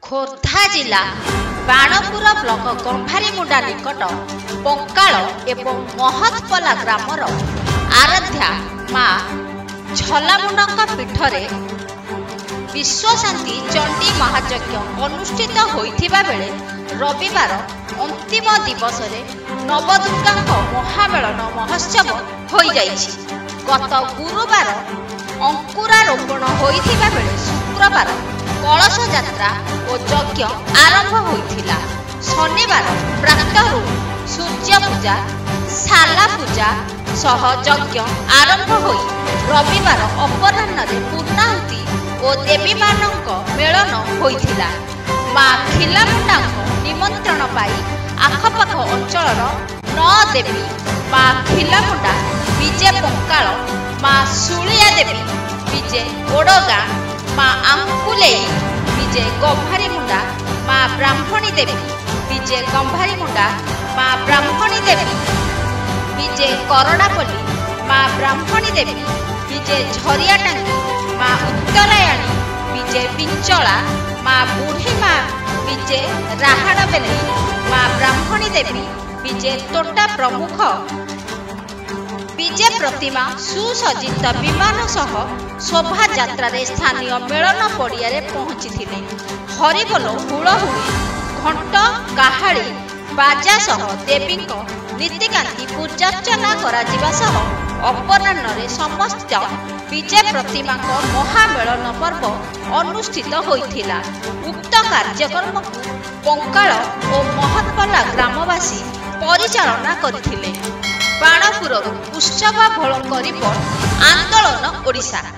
ଖୋର୍ଦ୍ଧା ଜିଲ୍ଲା ବାଣପୁର ବ୍ଲକ ଗମ୍ଭାରୀମୁଣ୍ଡା ନିକଟ ପଙ୍କାଳ ଏବଂ ମହତପଲା ଗ୍ରାମର ଆରାଧ୍ୟା ମା ଝଲାମୁଣ୍ଡଙ୍କ ପୀଠରେ ବିଶ୍ୱଶାନ୍ତି ଚଣ୍ଡୀ ମହାଯଜ୍ଞ ଅନୁଷ୍ଠିତ ହୋଇଥିବା ବେଳେ ରବିବାର ଅନ୍ତିମ ଦିବସରେ ନବଦୁର୍ଗାଙ୍କ ମହାମେଳନ ମହୋତ୍ସବ ହୋଇଯାଇଛି। ଗତ ଗୁରୁବାର ଅଙ୍କୁରାରୋପଣ ହୋଇଥିବା ବେଳେ ଶୁକ୍ରବାର କଳସ ଯାତ୍ରା ଓ ଯଜ୍ଞ ଆରମ୍ଭ ହୋଇଥିଲା। ଶନିବାର ପ୍ରାତଃରୁ ସୂର୍ଯ୍ୟ ପୂଜା ଶାଲା ପୂଜା ସହ ଯଜ୍ଞ ଆରମ୍ଭ ହୋଇ ରବିବାର ଅପରାହ୍ନରେ ପୂର୍ଣ୍ଣାହୁତି ଓ ଦେବୀମାନଙ୍କ ମେଳନ ହୋଇଥିଲା। ମା ଖିଲାମୁଣ୍ଡାଙ୍କ ନିମନ୍ତ୍ରଣ ପାଇ ଆଖପାଖ ଅଞ୍ଚଳର 9 ଦେବୀ ମା ଖିଲାମୁଣ୍ଡା, ବିଜେ ପଙ୍କାଳ, ମା ଶୁଳିଆ ଦେବୀ, ବିଜେ ଓଡଗାଁ, ମା ଆଙ୍କୁଲେଇ, ବିଜେ ଗମ୍ଭାରୀମୁଣ୍ଡା, ମା ବ୍ରାହ୍ମଣୀ ଦେବୀ, ବିଜେ ଗମ୍ଭାରୀମୁଣ୍ଡା, ମା ବ୍ରାହ୍ମଣୀ ଦେବୀ, ବିଜେ କରଡ଼ାପଲ୍ଲୀ, ମା ବ୍ରାହ୍ମଣୀ ଦେବୀ, ବିଜେ ଝରିଆଟାଙ୍ଗି, ମା ଉତ୍ତରାୟଣୀ, ବିଜେ ପିଞ୍ଚଳା, ମା ବୁଢ଼ୀ, ମା ବିଜେ ରାହାଣବେଲି, ମା ବ୍ରାହ୍ମଣୀ ଦେବୀ, ବିଜେ ତୋଟା ପ୍ରମୁଖ ବିଜେ ପ୍ରତିମା ସୁସଜ୍ଜିତ ବିମାନ ସହ ଶୋଭାଯାତ୍ରାରେ ସ୍ଥାନୀୟ ମେଳନ ପଡ଼ିଆରେ ପହଞ୍ଚିଥିଲେ। ହରିବୋଲ, ହୁଳହୁଳି, ଘଣ୍ଟ, କାହାଳି, ବାଜା ସହ ଦେବୀଙ୍କ ନୀତିକାନ୍ତି ପୂଜାର୍ଚ୍ଚନା କରାଯିବା ସହ ଅପରାହ୍ନରେ ସମସ୍ତ ବିଜେ ପ୍ରତିମାଙ୍କ ମହାମେଳନ ପର୍ବ ଅନୁଷ୍ଠିତ ହୋଇଥିଲା। ଉକ୍ତ କାର୍ଯ୍ୟକ୍ରମକୁ ପଙ୍କାଳ ଓ ମହତପଲା ଗ୍ରାମବାସୀ ପରିଚାଳନା କରିଥିଲେ। ବାଣପୁରରୁ ଉତ୍ସବ ଭୋଳଙ୍କ ରିପୋର୍ଟ, ଆନ୍ଦୋଳନ ଓଡ଼ିଶା।